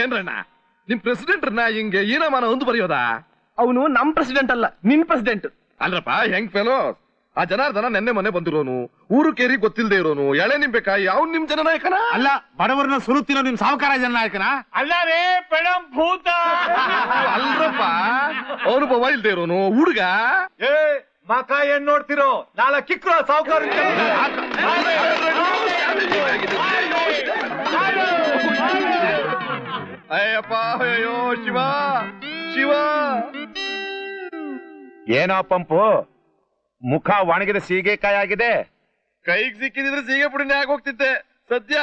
ಏನ್ರಣ್ಣ ನಿಮ್ ಪ್ರೆಸಿಡೆಂಟ್ ಹಿಂಗೆ ಈನಮಾನ ಒಂದು ಬರೆಯೋದಾ? ಅವನು ನಮ್ ಪ್ರೆಸಿಡೆಂಟ್ ಅಲ್ಲ, ನಿನ್ ಪ್ರೆಸಿಡೆಂಟ್. ಅಲ್ರಪ್ಪ ಹೆಂಗ್ ಫೆಲೋ, ಆ ಜನಾರ್ದನ ನೆನ್ನೆ ಮೊನ್ನೆ ಬಂದಿರೋನು, ಊರು ಕೇರಿ ಗೊತ್ತಿಲ್ಲದೆ ಇರೋನು, ಎಳೆ ನಿಂಬೇಕಾಯಿ ಅವ್ನು ನಿಮ್ ಜನನಾಯಕನ ಅಲ್ಲ, ಬಡವರನ್ನ ಸುರುತ್ತಿರೋ ನಿಮ್ ಸಾವುಕಾರ ಜನನಾಯಕನ ಅಲ್ಲ ರೇ ಪೆಡಂ ಭೂತ. ಅಲ್ರಪ್ಪ ಅನುಭವ ಇಲ್ದೇ ಇರೋನು ಹುಡುಗ. ಏ ಮಕ ಏನ್ ನೋಡ್ತಿರೋ, ನಾಳೆ ಕಿಕ್ರ ಸಾವುಕಾರ. ಅಯ್ಯಪ್ಪ ಅಯ್ಯೋ ಶಿವ ಶಿವ. ಏನೋ ಪಂಪು, ಮುಖ ಒಣಗಿದ ಸೀಗೆಕಾಯಿ ಆಗಿದೆ. ಕೈಗೆ ಸಿಕ್ಕಿದ್ರೆ ಸೀಗೆ ಪುಡಿನೇ ಆಗೋಗ್ತಿದ್ದೆ. ಸದ್ಯ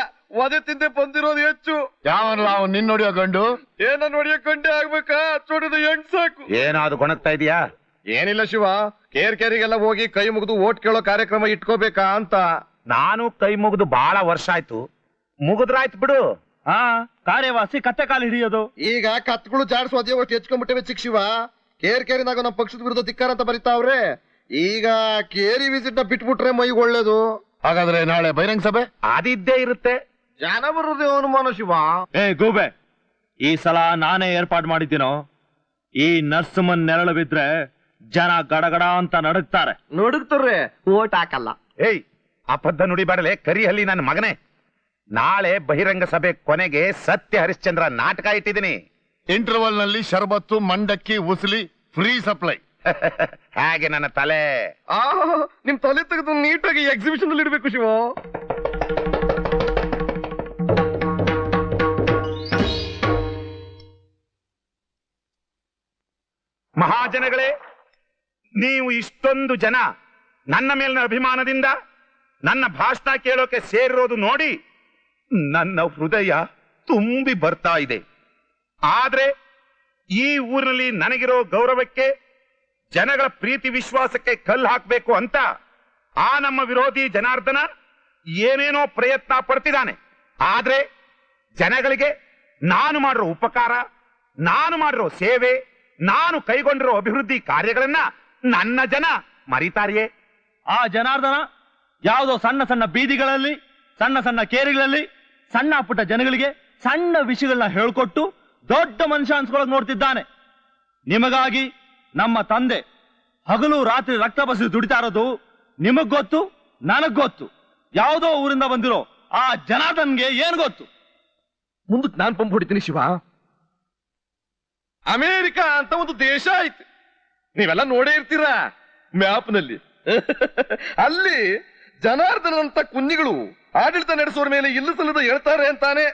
ಒದೆ ತಿಂದೆ ಬಂದಿರೋದು ಹೆಚ್ಚು. ಯಾವಲ್ಲ ಅವ್ನು ನಿನ್ ನೋಡಿಯೋ ಗಂಡು? ಏನ ನೋಡಿಯಕೊಂಡೆ ಆಗ್ಬೇಕಾ? ಚೋಟದ ಹೆಣ್ ಸಾಕು. ಏನಾದ್ರು ಗೊಣಗ್ತಾ ಇದೀಯಾ? ಏನಿಲ್ಲ ಶಿವ, ಕೇರಿಗೆಲ್ಲ ಹೋಗಿ ಕೈ ಮುಗಿದು ಓಟ್ ಕೇಳೋ ಕಾರ್ಯಕ್ರಮ ಇಟ್ಕೋಬೇಕಾ ಅಂತ. ನಾನು ಕೈ ಮುಗಿದು ಬಹಳ ವರ್ಷ ಆಯ್ತು, ಮುಗಿದ್ರಾಯ್ತು ಬಿಡು. ಕಾರ್ಯವಾಸಿ ಕತ್ತೆ ಕಾಲು ಹಿಡಿಯೋದು. ಈಗ ಕತ್ಗಳು ಜಾಡ್ಸು ಅದೇ ಒಟ್ಟು ಹೆಚ್ಕೊಂಡ್ಬಿಟ್ಟವೆ ಚಿಕ್ಕ ಶಿವ. ಕೇರಿನಾಗ ನಮ್ಮ ಪಕ್ಷದ ವಿರುದ್ಧ ಧಿಕ್ಕಾರ ಅಂತ ಬರೀತಾವ್ರೆ. ಈಗ ಕೇರಿ ವಿಸಿಟ್ ನ ಬಿಟ್ಬಿಟ್ರೆ ಮೈಗೆ ಒಳ್ಳೇದು. ಹಾಗಾದ್ರೆ ನಾಳೆ ಬಹಿರಂಗ ಸಭೆ ಅದಿದ್ದೇ ಇರುತ್ತೆ. ಜನ ಬರೋದೇ ಅನುಮಾನ ಶಿವ. ಏ ಗೂಬೆ, ಈ ಸಲ ನಾನೇ ಏರ್ಪಾಡು ಮಾಡಿದ್ದೀನೋ. ಈ ನರ್ಸಮನ್ ನೆರಳು ಬಿದ್ರೆ ಜನ ಗಡಗಡ ಅಂತ ನಡುಗ್ತಾರೆ. ನಡುಗ್ತಾರೆ, ಓಟ್ ಹಾಕಲ್ಲ. ಏಯ್, ಅಬದ್ಧ ನುಡಿಬಾರಲೆ ಕರಿಹಲ್ಲಿ ನನ್ನ ಮಗನೇ. ನಾಳೆ ಬಹಿರಂಗ ಸಭೆ ಕೊನೆಗೆ ಸತ್ಯ ಹರಿಶ್ಚಂದ್ರ ನಾಟಕ ಇಟ್ಟಿದ್ದೀನಿ. ಇಂಟರ್ವಲ್ ನಲ್ಲಿ ಶರಬತ್ತು, ಮಂಡಕ್ಕಿ, ಉಸಲಿ ಫ್ರೀ ಸಪ್ಲೈ. ಹಾಗೆ ನನ್ನ ತಲೆ. ನಿಮ್ ತಲೆ ತೆಗೆದು ನೀಟಾಗಿ ಎಕ್ಸಿಬಿಷನ್ ಅಲ್ಲಿ ಇಡ್ಬೇಕು ಶಿವ. ಮಹಾಜನಗಳೇ, ನೀವು ಇಷ್ಟೊಂದು ಜನ ನನ್ನ ಮೇಲಿನ ಅಭಿಮಾನದಿಂದ ನನ್ನ ಭಾಷಣ ಕೇಳೋಕೆ ಸೇರಿರೋದು ನೋಡಿ ನನ್ನ ಹೃದಯ ತುಂಬಿ ಬರ್ತಾ ಇದೆ. ಆದ್ರೆ ಈ ಊರಿನಲ್ಲಿ ನನಗಿರೋ ಗೌರವಕ್ಕೆ, ಜನಗಳ ಪ್ರೀತಿ ವಿಶ್ವಾಸಕ್ಕೆ ಕಲ್ಲು ಹಾಕಬೇಕು ಅಂತ ಆ ನಮ್ಮ ವಿರೋಧಿ ಜನಾರ್ದನ ಏನೇನೋ ಪ್ರಯತ್ನ ಪಡ್ತಿದ್ದಾನೆ. ಆದ್ರೆ ಜನಗಳಿಗೆ ನಾನು ಮಾಡಿರೋ ಉಪಕಾರ, ನಾನು ಮಾಡಿರೋ ಸೇವೆ, ನಾನು ಕೈಗೊಂಡಿರೋ ಅಭಿವೃದ್ಧಿ ಕಾರ್ಯಗಳನ್ನ ನನ್ನ ಜನ ಮರಿತಾರಿಯೇ? ಆ ಜನಾರ್ದನ ಯಾವುದೋ ಸಣ್ಣ ಸಣ್ಣ ಬೀದಿಗಳಲ್ಲಿ, ಸಣ್ಣ ಸಣ್ಣ ಕೇರಿಗಳಲ್ಲಿ, ಸಣ್ಣ ಪುಟ್ಟ ಜನಗಳಿಗೆ ಸಣ್ಣ ವಿಷಯಗಳನ್ನ ಹೇಳ್ಕೊಟ್ಟು ದೊಡ್ಡ ಮನುಷ್ಯ ಅನ್ಸ್ಕೊಳಕ್ ನೋಡ್ತಿದ್ದಾನೆ. ನಿಮಗಾಗಿ ನಮ್ಮ ತಂದೆ ಹಗಲು ರಾತ್ರಿ ರಕ್ತ ಬಸಿ ದುಡಿತಾ ಇರೋದು ನಿಮಗ್ ಗೊತ್ತು, ನನಗ್ ಗೊತ್ತು. ಯಾವುದೋ ಊರಿಂದ ಬಂದಿರೋ ಆ ಜನಾರ್ದನ್ಗೆ ಏನ್ ಗೊತ್ತು? ಮುಂದಕ್ಕೆ ನಾನ್ ಪಂಪ್ ಹೊಡಿತೀನಿ ಶಿವ. ಅಮೇರಿಕಾ ಅಂತ ಒಂದು ದೇಶ ಐತಿ, ನೀವೆಲ್ಲ ನೋಡೇ ಇರ್ತೀರಾ ಮ್ಯಾಪ್ ನಲ್ಲಿ. ಅಲ್ಲಿ ಜನಾರ್ದನಂತ ಕುನ್ನಿಗಳು ಆಡಳಿತ ನಡೆಸೋರ ಮೇಲೆ ಇಲ್ಲ ಸಲ್ಲದ ಹೇಳ್ತಾರೆ ಅಂತಾನೆ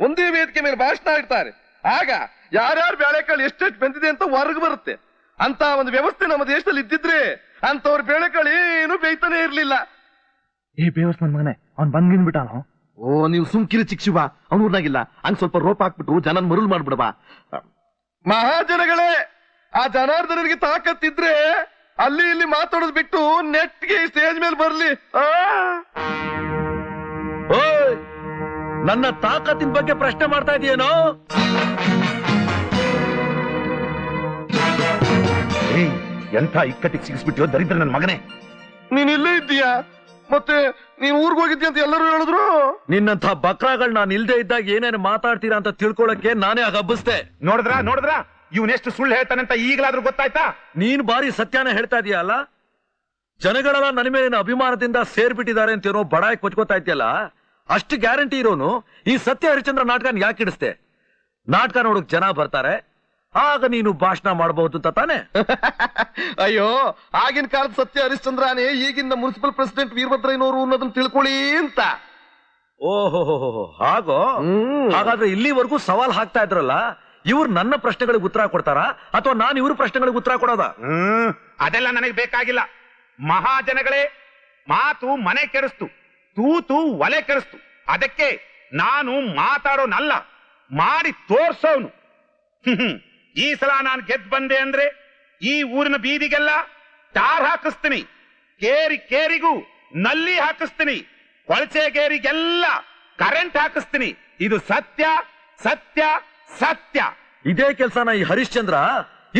ಒಂದೇ ವೇದಿಕೆ ಮೇಲೆ ಭಾಷಣ ಇಡ್ತಾರೆ. ಆಗ ಯಾರ್ಯಾರು ಬೇಳೆಕಾಳು ಎಷ್ಟೆಷ್ಟು ಬೆಂದಿದೆ ಅಂತ ಹೊರಗೆ ಬರುತ್ತೆ. ಅಂತ ಒಂದು ವ್ಯವಸ್ಥೆ ನಮ್ಮ ದೇಶದಲ್ಲಿ ಇದ್ದಿದ್ರೆ ಅಂತವ್ರ ಬೇಳೆಕಾಳು ಏನು ಬೇಯ್ತಾನೆ ಇರ್ಲಿಲ್ಲ. ಏ ಬೇವಸ್ ನನ್ ಮಗನೆ, ಅವ್ನ್ ಬಂದ್ಗಿನ್ಬಿಟ್ಟಾನೋ. ಓ ನೀವು ಸುಮ್ಕಿರಿ ಚಿಕ್ಕ ಶಿವ, ಅವ್ನು ಊರ್ನಾಗಿಲ್ಲ. ಹಂಗ್ ಸ್ವಲ್ಪ ರೋಪ್ ಹಾಕ್ಬಿಟ್ಟು ಜನನ್ ಮರುಳು ಮಾಡ್ಬಿಡಬಾ. ಮಹಾಜನಗಳೇ, ಆ ಜನಾರ್ದನಿಗೆ ತಾಕತ್ತಿದ್ರೆ ಅಲ್ಲಿ ಇಲ್ಲಿ ಮಾತಾಡೋದು ಬಿಟ್ಟು ನೆಟ್ಗೆ ಸ್ಟೇಜ್ ಮೇಲೆ ಬರ್ಲಿ. ನನ್ನ ತಾಕತ್ತಿನ ಬಗ್ಗೆ ಪ್ರಶ್ನೆ ಮಾಡ್ತಾ ಇದೆಯೇನೋ? ಎಂಥ ಇಕ್ಕಟ್ಟಿಗೆ ಸಿಗಿಸ್ಬಿಟ್ಟಿಯೋ ದರಿದ್ರ ನನ್ನ ಮಗನೇ. ನೀನ್ ಇಲ್ಲೇ ಇದ್ದೀಯಾ, ಮತ್ತೆ ನೀನ್ ಊರ್ಗ್ ಹೋಗಿದ್ದೀಯ ಅಂತ ಎಲ್ಲರೂ ಹೇಳಿದ್ರು. ನಿನ್ನಂಥ ಬಕ್ರಾಗಳ್ ನಾನು ಇಲ್ದೇ ಇದ್ದಾಗ ಏನೇನು ಮಾತಾಡ್ತೀರಾ ಅಂತ ತಿಳ್ಕೊಳಕ್ಕೆ ನಾನೇ ಆಗ ಹಬ್ಬಿಸ್ದೆ. ನೋಡಿದ್ರ ಇವನೆಷ್ಟು ಸುಳ್ಳು ಹೇಳ್ತಾನೆ ಅಂತ ಈಗಲಾದ್ರೂ ಗೊತ್ತಾಯ್ತಾ? ನೀನ್ ಬಾರಿ ಸತ್ಯನ ಹೇಳ್ತಾ ಇದೀಯಲ್ಲ. ಜನಗಳೆಲ್ಲ ನನ್ನ ಮೇಲಿನ ಅಭಿಮಾನದಿಂದ ಸೇರ್ಬಿಟ್ಟಿದ್ದಾರೆ ಅಂತೇನೋ ಬಡಾಯಿ ಕೊಚ್ಕೋತಾ ಇದೆಯಲ್ಲ. ಅಷ್ಟು ಗ್ಯಾರಂಟಿ ಇರೋನು ಈ ಸತ್ಯ ಹರಿಶ್ಚಂದ್ರ ನಾಟಕನ ಯಾಕೆ ಇಡಿಸ್ತೆ? ನಾಟಕ ನೋಡಕ್ ಜನ ಬರ್ತಾರೆ, ಆಗ ನೀನು ಭಾಷಣ ಮಾಡಬಹುದು ಅಂತ ತಾನೆ? ಅಯ್ಯೋ, ಆಗಿನ ಕಾಲದ ಸತ್ಯ ಹರಿಶ್ಚಂದ್ರನೇ ಈಗಿನ ಮುನ್ಸಿಪಲ್ ಪ್ರೆಸಿಡೆಂಟ್ ವೀರಭದ್ರಯ್ಯನವರು ಅನ್ನೋದನ್ನ ತಿಳ್ಕೊಳ್ಳಿ ಅಂತ. ಓಹೋ, ಹಾಗೋ. ಹಾಗಾದ್ರೆ ಇಲ್ಲಿವರೆಗೂ ಸವಾಲ್ ಹಾಕ್ತಾ ಇದ್ರಲ್ಲ, ಇವ್ರು ನನ್ನ ಪ್ರಶ್ನೆಗಳಿಗೆ ಉತ್ತರ ಕೊಡ್ತಾರಾ ಅಥವಾ ನಾನು ಇವ್ರ ಪ್ರಶ್ನೆಗಳಿಗೆ ಉತ್ತರ ಕೊಡೋದ? ಅದೆಲ್ಲ ನನಗೆ ಬೇಕಾಗಿಲ್ಲ. ಮಹಾಜನಗಳೇ, ಮಾತು ಮನೆ ಕೆಡಿಸ್ತು, ತೂತು ಒಲೆ ಕೆಡಿಸ್ತು. ಅದಕ್ಕೆ ನಾನು ಮಾತಾಡೋನಲ್ಲ, ಮಾಡಿ ತೋರ್ಸೋನು. ಈ ಸಲ ನಾನು ಗೆದ್ದು ಬಂದೆ ಅಂದ್ರೆ ಈ ಊರಿನ ಬೀದಿಗೆಲ್ಲ ಟಾರ್ ಹಾಕಿಸ್ತೀನಿ, ಕೇರಿಗೂ ನಲ್ಲಿ ಹಾಕಿಸ್ತೀನಿ, ಕೊಳಚೆಗೇರಿಗೆಲ್ಲ ಕರೆಂಟ್ ಹಾಕಿಸ್ತೀನಿ. ಇದು ಸತ್ಯ ಸತ್ಯ ಸತ್ಯ. ಇದೇ ಕೆಲ್ಸನ ಈ ಹರಿಶ್ಚಂದ್ರ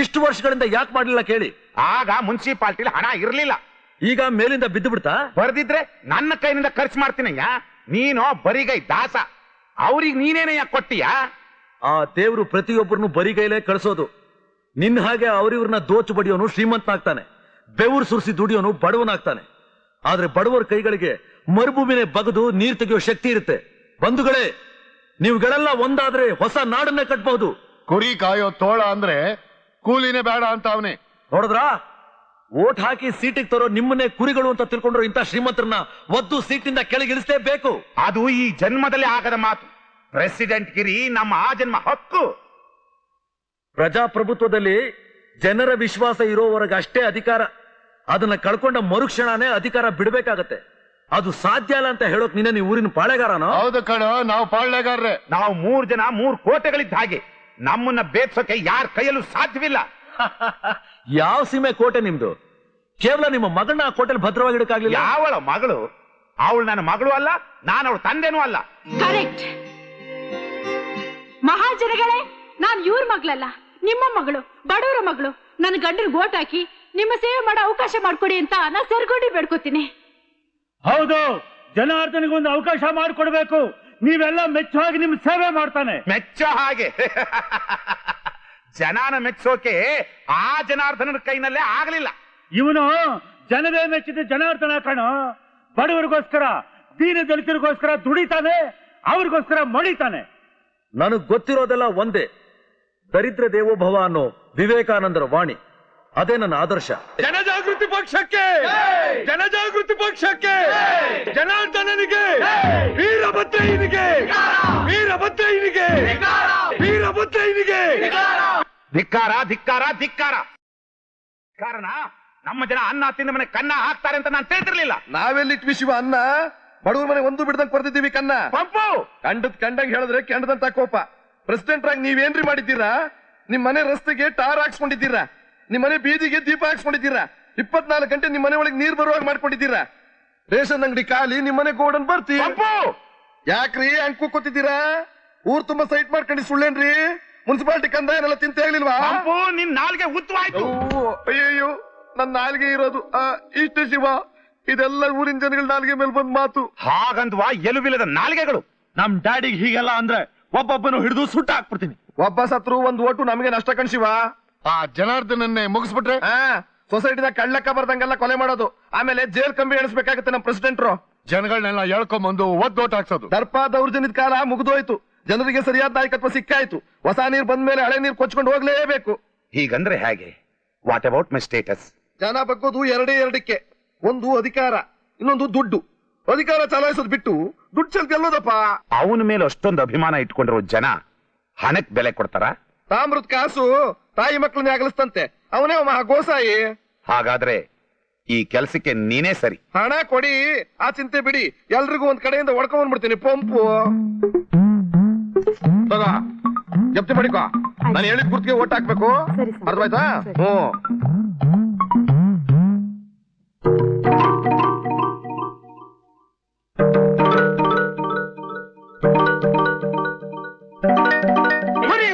ಇಷ್ಟು ವರ್ಷಗಳಿಂದ ಯಾಕೆ ಮಾಡ್ಲಿಲ್ಲ ಕೇಳಿ? ಆಗ ಮುನ್ಸಿಪಾಲ್ಟಿಲಿ ಹಣ ಇರ್ಲಿಲ್ಲ, ಈಗ ಮೇಲಿಂದ ಬಿದ್ದು ಬಿಡ್ತಾ? ಬರ್ದಿದ್ರೆ ನನ್ನ ಕೈನಿಂದ ಖರ್ಚು ಮಾಡ್ತೀನಯ್ಯ. ನೀನೋ ಬರಿಗೈ ದಾಸ, ಅವ್ರಿಗೆ ನೀನೇನಯ್ಯ ಕೊಟ್ಟಿಯಾ? ಆ ದೇವ್ರು ಪ್ರತಿಯೊಬ್ಬರನ್ನು ಬರಿ ಕೈಲೇ ಕಳಿಸೋದು. ನಿನ್ನ ಹಾಗೆ ಅವ್ರಿವ್ರನ್ನ ದೋಚು ಬಡಿಯೋನು ಶ್ರೀಮಂತನಾಗ್ತಾನೆ, ಬೆವರು ಸುರಿಸಿ ದುಡಿಯೋನು ಬಡವನಾಗ್ತಾನೆ. ಆದ್ರೆ ಬಡವರ ಕೈಗಳಿಗೆ ಮರುಭೂಮಿನೇ ಬಗದು ನೀರು ತೆಗೆಯೋ ಶಕ್ತಿ ಇರುತ್ತೆ. ಬಂಧುಗಳೇ, ನೀವುಗಳೆಲ್ಲ ಒಂದಾದ್ರೆ ಹೊಸ ನಾಡನ್ನೇ ಕಟ್ಬಹುದು. ಕುರಿ ಕಾಯೋ ತೋಳ ಅಂದ್ರೆ ಕೂಲಿನೇ ಬೇಡ ಅಂತ ಅವನೇ. ನೋಡಿದ್ರಾ, ಓಟ್ ಹಾಕಿ ಸೀಟಿಗೆ ತರೋ ನಿಮ್ಮನ್ನೇ ಕುರಿಗಳು ಅಂತ ತಿಳ್ಕೊಂಡ್ರು ಇಂಥ ಶ್ರೀಮಂತರನ್ನ ಒದ್ದು ಸೀಟಿಂದ ಕೆಳಗಿಳಿಸಲೇಬೇಕು. ಅದು ಈ ಜನ್ಮದಲ್ಲಿ ಆಗದ ಮಾತು. ಪ್ರೆಸಿಡೆಂಟ್ ಗಿರಿ ನಮ್ಮ ಆ ಜನ್ಮ ಹಕ್ಕು. ಪ್ರಜಾಪ್ರಭುತ್ವದಲ್ಲಿ ಜನರ ವಿಶ್ವಾಸ ಇರೋವರೆಗೆ ಅಷ್ಟೇ ಅಧಿಕಾರ. ಅದನ್ನ ಕಳ್ಕೊಂಡ ಮರುಕ್ಷಣನೇ ಅಧಿಕಾರ ಬಿಡಬೇಕಾಗತ್ತೆ. ಅದು ಸಾಧ್ಯ ಅಲ್ಲ ಅಂತ ಹೇಳೋಕ್ ನೀನು ಊರಿನ ಪಾಳೆಗಾರನೋ? ಹೌದು ಕಣ, ನಾವು ಪಾಳ್ಯಗಾರ್ರೆ. ನಾವು 3 ಜನ 3 ಕೋಟೆಗಳಿದ್ದ ಹಾಗೆ. ನಮ್ಮನ್ನ ಬೇರ್ಸೋಕೆ ಯಾರ ಕೈಯಲ್ಲೂ ಸಾಧ್ಯವಿಲ್ಲ. ಯಾವ ಸೀಮೆ ಕೋಟೆ ನಿಮ್ದು? ಕೇವಲ ನಿಮ್ಮ ಮಗಳನ್ನ ಆ ಕೋಟೆಲ್ ಭದ್ರವಾಗಿ ಇಡಕ್ಕಾಗ್ಲಿಲ್ಲ. ಯಾವಳ ಮಗಳು? ಅವಳು ನನ್ನ ಮಗಳು ಅಲ್ಲ, ನಾನು ಅವಳ ತಂದೆನೂ ಅಲ್ಲ. ಕರೆಕ್ಟ್. ಮಹಾಜನಗಳೇ, ನಾನ್ ಇವ್ರ ಮಗಳಲ್ಲ, ನಿಮ್ಮ ಮಗಳು, ಬಡವರ ಮಗಳು. ನನ್ನ ಗಂಡನ ಓಟ್ ಹಾಕಿ ನಿಮ್ಮ ಸೇವೆ ಮಾಡೋ ಅವಕಾಶ ಮಾಡ್ಕೊಡಿ ಅಂತ ನಾ ಸರ್ಗೋಡಿ ಬೇಡ್ಕೋತೀನಿ. ಹೌದು, ಜನಾರ್ದನಿಗೊಂದು ಅವಕಾಶ ಮಾಡಿಕೊಡ್ಬೇಕು. ನೀವೆಲ್ಲ ಮೆಚ್ಚುವಾಗಿ ನಿಮ್ ಸೇವೆ ಮಾಡ್ತಾನೆ. ಮೆಚ್ಚೋ ಹಾಗೆ ಜನನ ಮೆಚ್ಚೋಕೆ ಆ ಜನಾರ್ದನನ ಕೈನಲ್ಲೇ ಆಗಲಿಲ್ಲ. ಇವನು ಜನವೇ ಮೆಚ್ಚಿದ ಜನಾರ್ದನ ಕಣ. ಬಡವರಿಗೋಸ್ಕರ, ದೀನ ದಲಿತರಿಗೋಸ್ಕರ ದುಡಿತಾನೆ, ಅವ್ರಿಗೋಸ್ಕರ ಮಡಿತಾನೆ. ನನಗ್ ಗೊತ್ತಿರೋದೆಲ್ಲ ಒಂದೇ, ದರಿದ್ರ ದೇವೋಭವ ಅನ್ನೋ ವಿವೇಕಾನಂದರ ವಾಣಿ. ಅದೇ ನನ್ನ ಆದರ್ಶ. ಜನಜಾಗೃತಿ ಪಕ್ಷಕ್ಕೆ, ಜನಜಾಗೃತಿ ಪಕ್ಷಕ್ಕೆ, ಜನಾರ್ದನನಿಗೆ, ವೀರಭದ್ರಯ್ಯನಿಗೆ, ವೀರಭದ್ರಯ್ಯನಿಗೆ, ವೀರಭದ್ರಯ್ಯನಿಗೆ ಧಿಕ್ಕಾರ, ಧಿಕ್ಕಾರ, ಧಿಕ್ಕಾರ. ಕಾರಣ ನಮ್ಮ ಜನ ಅನ್ನ ತಿಂದ ಮನೆ ಕನ್ನ ಹಾಕ್ತಾರೆ ಅಂತ ನಾನು ತಿಳಿದಿರ್ಲಿಲ್ಲ. ನಾವೆಲ್ಲಿಟ್ವಿ ಶಿವ ಅನ್ನ? ಬಡವ್ರ ಮನೆ ಒಂದು ಬಿಡ್ದಂಗ್ ಕೊಡ್ತಿದ್ದೀವಿ ಕನ್ನ. ಪಂಪು ಕಂಡಂಗ್ ಹೇಳಿದ್ರೆ ಕೆಂಡದಂತ ಕೋಪ. ಪ್ರೆಸಿಡೆಂಟ್ ಆಗಿ ನೀವೇನ್ರಿ ಮಾಡಿದ್ದೀರಾ? ನಿಮ್ ಮನೆ ರಸ್ತೆಗೆ ಟಾರ್ ಹಾಕ್ಸ್ಕೊಂಡಿದ್ದೀರಾ, ನಿಮ್ ಮನೆ ಬೀದಿಗೆ ದೀಪ ಹಾಕ್ಸ್ಕೊಂಡಿದ್ದೀರಾ, 24 ಗಂಟೆ ನಿಮ್ ಮನೆ ಒಳಗೆ ನೀರ್ ಬರುವಾಗ ಮಾಡ್ಕೊಂಡಿದ್ದೀರಾ. ರೇಷನ್ ಅಂಗಡಿ ಖಾಲಿ, ನಿಮ್ ಮನೆ ಗೋಡನ್ ಬರ್ತಿ. ಪಂಪು ಯಾಕ್ರಿ ಹಂಗ್ ಕೂತಿದ್ದೀರಾ? ಊರ್ ತುಂಬಾ ಸೈಟ್ ಮಾಡ್ಕೊಂಡು ಸುಳ್ಳೇನ್ರಿ? ಮುನ್ಸಿಪಾಲಿಟಿ ಕಂದಾಯನೆಲ್ಲ ತಿಂತ ಹೇಳಿಲ್ವಾ? ಪಂಪು ನಿನ್ ನಾಲ್ಗೆ ಉತ್ತವಾಯ್ತು. ಅಯ್ಯಯ್ಯೋ, ನನ್ನ ನಾಲ್ಗೆ ಇರೋದು ಇಷ್ಟೇ ಶಿವ. ಇದೆಲ್ಲ ಊರಿನ ಜನಗಳ ನಾಲ್ಗೆ ಮೇಲೆ ಬಂದ್ ಮಾತು. ಹಾಗಂದ್ವಾ ಎಲುವಿಲ್ಲದ ನಾಲ್ಗೆಗಳು. ನಮ್ ಡ್ಯಾಡಿಗೆ ಹೀಗೆಲ್ಲ ಅಂದ್ರೆ ಒಬ್ಬೊಬ್ಬನು ಹಿಡಿದು ಸುಟ್ಟ ಹಾಕ್ಬಿಡ್ತೀನಿ. ಒಬ್ಬ ಸತ್ರು ಒಂದ್ ಓಟು ನಮಗೆ ನಷ್ಟ ಕಣ್ಸಿವ. ಆ ಜನಾರ್ದನನ್ನೇ ಮುಗಿಸ್ಬಿಟ್ರೆ ಸೊಸೈಟಿನ ಕಳ್ಳಕ್ಕ ಬರ್ದಂಗೆಲ್ಲ ಕೊಲೆ ಮಾಡೋದು, ಆಮೇಲೆ ಜೈಲ್ ಕಂಬಿ ಎಣಿಸ್ಬೇಕಾಗುತ್ತೆ ನಮ್ಮ ಪ್ರೆಸಿಡೆಂಟ್ರು. ಜನಗಳನ್ನೆಲ್ಲ ಎಳ್ಕೊಂಬಂದು ಓಟ್ ಹಾಕ್ಸೋದು. ದರ್ಪ ದೌರ್ಜನ್ಯದ ಕಾಲ ಮುಗಿದೋಯ್ತು. ಜನರಿಗೆ ಸರಿಯಾದ ನಾಯಕತ್ವ ಸಿಕ್ಕಾಯ್ತು. ಹೊಸ ನೀರ್ ಬಂದ ಮೇಲೆ ಹಳೆ ನೀರ್ ಕೊಚ್ಕೊಂಡು ಹೋಗ್ಲೇಬೇಕು. ಹೀಗಂದ್ರೆ ಹೇಗೆ? What about my status? ಜನ ಬಗ್ಗೋದು ಎರಡಕ್ಕೆ. ಒಂದು ಅಧಿಕಾರ, ಇನ್ನೊಂದು ದುಡ್ಡು. ಅಧಿಕಾರ ಚಲಾಯಿಸೋದು ಬಿಟ್ಟು ದುಡ್ಡು ಚೆಲ್ತಿ ಎಲ್ಲೋದಪ್ಪ. ಅವನ ಮೇಲೆ ಅಷ್ಟೊಂದು ಅಭಿಮಾನ ಇಟ್ಕೊಂಡಿರೋ ಜನ ಹಣಕ್ ಬೆಲೆ ಕೊಡ್ತಾರ? ತಾಮ್ರದ ಕಾಸು ತಾಯಿ ಮಕ್ಕಳನ್ನೇ ಆಗಲಿಸ್ತಂತೆ. ಅವನೇ ಮಹಾ ಗೋಸಾಯಿ. ಹಾಗಾದ್ರೆ ಈ ಕೆಲ್ಸಕ್ಕೆ ನೀನೇ ಸರಿ. ಹಣ ಕೊಡಿ, ಆ ಚಿಂತೆ ಬಿಡಿ. ಎಲ್ರಿಗೂ ಒಂದ್ ಕಡೆಯಿಂದ ಹೊಡ್ಕೊಂಡ್ಬಿಡ್ತೀನಿ ಪಂಪು. ಜಪ್ತಿ ಮಾಡಿಕೋ. ನಾನು ಹೇಳಿದ ಗುರ್ತಿಗೆ ಓಟ್ ಹಾಕ್ಬೇಕು, ಅರ್ಥವಾಯ್ತಾ?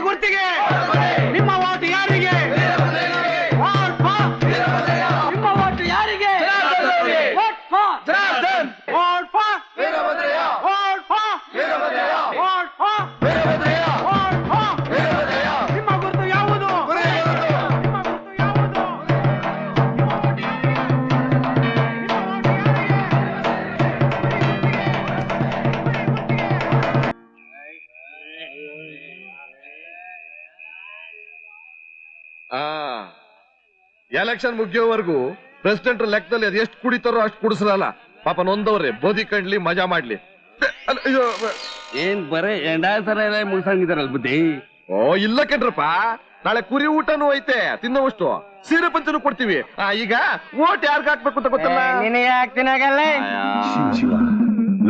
ಗುರ್ತಿಗೆ ನಿಮ್ಮ ಓಟು ಯಾರಿಗೆ? ನಿಮ್ಮ ಓಟು ಯಾರಿಗೆ? ನಿಮ್ಮ ಗುರುತು ಯಾವುದು? ಎಲೆಕ್ಷನ್ ಮುಗಿಯೋವರೆಗೂ ಪ್ರೆಸಿಡೆಂಟ್ ಲೆಕ್ಕದಲ್ಲಿ ಅದು ಎಷ್ಟು ಕುಡಿತಾರೋ ಅಷ್ಟು ಕುಡಿಸಲ್ಲ. ಪಾಪ ನೊಂದವ್ರೆ ಬೋದಿ ಕಂಡ್ಲಿ ಮಜಾ ಮಾಡ್ಲಿ. ಏನ್ ಬರೇ ಎಂಡಾಸರ ಮುಗಿಸಂಗಿದಾರಲ್ ಬುದ್ಧಿ. ಓ ಇಲ್ಲ ಕಣ್ರಪ್ಪ, ನಾಳೆ ಕುರಿ ಊಟನೂ ಐತೆ, ತಿನ್ನೋವಷ್ಟು ಸೀರೆ ಪಂಚನೂ ಕೊಡ್ತೀವಿ. ಈಗ ಓಟ್ ಯಾರ್ಗ ಹಾಕ್ಬೇಕು ಅಂತ ಗೊತ್ತಲ್ಲ.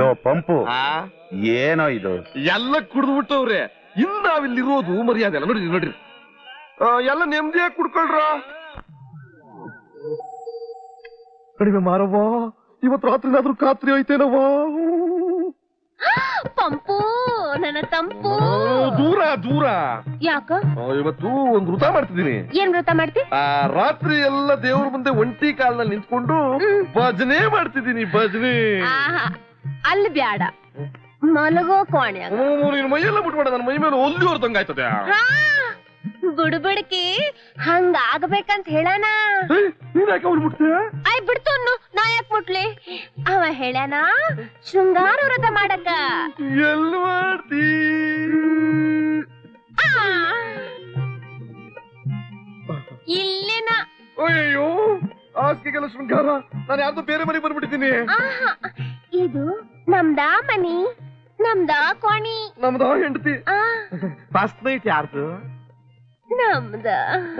ಲೋ ಪಂಪು, ಏನೋ ಇದು? ಎಲ್ಲ ಕುಡ್ದು ಬಿಟ್ಟವ್ರೆ. ಇನ್ನು ನಾವಿಲ್ಲಿರೋದು ಮರ್ಯಾದೆ ಅಲ್ಲ. ನೋಡ್ರಿ ನೋಡ್ರಿ, ಎಲ್ಲ ನೆಮ್ಮದಿಯಾಗಿ ಕುಡ್ಕೊಳ್ರ. ಕಡಿಮೆ ಮಾರವ್ವ, ಇವತ್ತು ರಾತ್ರಿನಾದ್ರೂ ಖಾತ್ರಿ ಐತೇನವ್ವ? ಪಂಪು ನನ್ನ ತಂಪು. ದೂರ ದೂರ. ಯಾಕ? ಇವತ್ತು ಒಂದು ವೃತ ಮಾಡ್ತಿದ್ದೀನಿ. ಏನ್ ವ್ರತ ಮಾಡ್ತಿ? ರಾತ್ರಿ ಎಲ್ಲ ದೇವ್ರ ಮುಂದೆ ಒಂಟಿ ಕಾಲ್ನಲ್ಲಿ ನಿಂತ್ಕೊಂಡು ಭಜನೆ ಮಾಡ್ತಿದ್ದೀನಿ. ಭಜನೆ ಅಲ್ಲಿ ಬ್ಯಾಡ, ಮಲಗೋ ಕೋಣ್ಯಾಗ. ನಿನ್ ಮೈಯೆಲ್ಲ ಬಿಟ್ಬೇಡ, ನನ್ನ ಮೈ ಮೇಲೆ ಒಲ್ಲಿ ಹೊರದಂಗಾಯ್ತದೆ. ಬುಡ್ಬುಡ್ಕಿ ಹಂಗ ಆಗ್ಬೇಕಂತ ಹೇಳಾನ. ನೀನ್ ಯಾಕೆ ಅವ್ರು ಬಿಡ್ತೀಯ? ಆಯ್ ಬಿಡ್ತು ನಾ ಯಾಕೆ ಮುಟ್ಲಿ? ಅವ ಹೇಳ್ಯಾನ ಶೃಂಗಾರ ವ್ರತ ಮಾಡಕ. ಎಲ್ಲಿ ಮಾಡ್ತೀ? ಇಲ್ಲೇನ. ಅಯ್ಯೋ ಆಸ್ತಿಗೆಲ್ಲ ಶೃಂಗಾರ. ನಾನು ಯಾರ್ದು ಬೇರೆ ಮನೆಗೆ ಬಂದ್ಬಿಟ್ಟಿದ್ದೀನಿ. ಇದು ನಮ್ದಾ ಮನಿ, ನಮ್ದಾ ಕೋಣಿ, ನಮ್ದ ಹೆಂಡತಿ. ಫಸ್ಟ್ ನೈಟ್ ಯಾರ್ದು? ನಮ್ದ.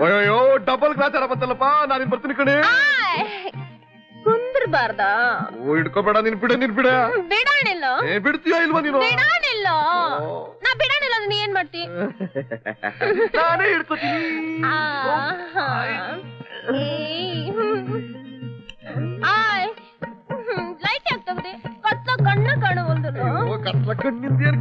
ಅಯ್ಯೋ ಡಬಲ್ ಗ್ರಾಚಾರ ಬಂತಲ್ಲಪ್ಪ. ನಾನಿನ್ ಬರ್ತೀನಿ ಕಣೆ. ಕುಂದ್ರಬಾರ್ದ? ಇಟ್ಕೋಬೇಡ. ನೀನ್ ಬಿಡ. ಬಿಡಾಣಿಲ್ಲ. ಬಿಡ್ತೀಯೋ ಇಲ್ವಾ ನೀನು? ಬಿಡಾಣಿಲ್ಲ. ನಾ ಬಿಡಾಣಿಲ್ಲ ಅಂದ್ರೆ ನೀ ಏನ್ ಮಾಡ್ತಿ? ನಾನೇ ಹಿಡ್ಕೋತೀನಿ. ಲೈಟ್ ಆಗ್ತದೆ, ಕತ್ಲ ಕಣ್ಣ ಕಾಣವಲ್ದಲ್ಲ. ಕತ್ಲ ಕಣ್ಣಿಂದ ಏನ್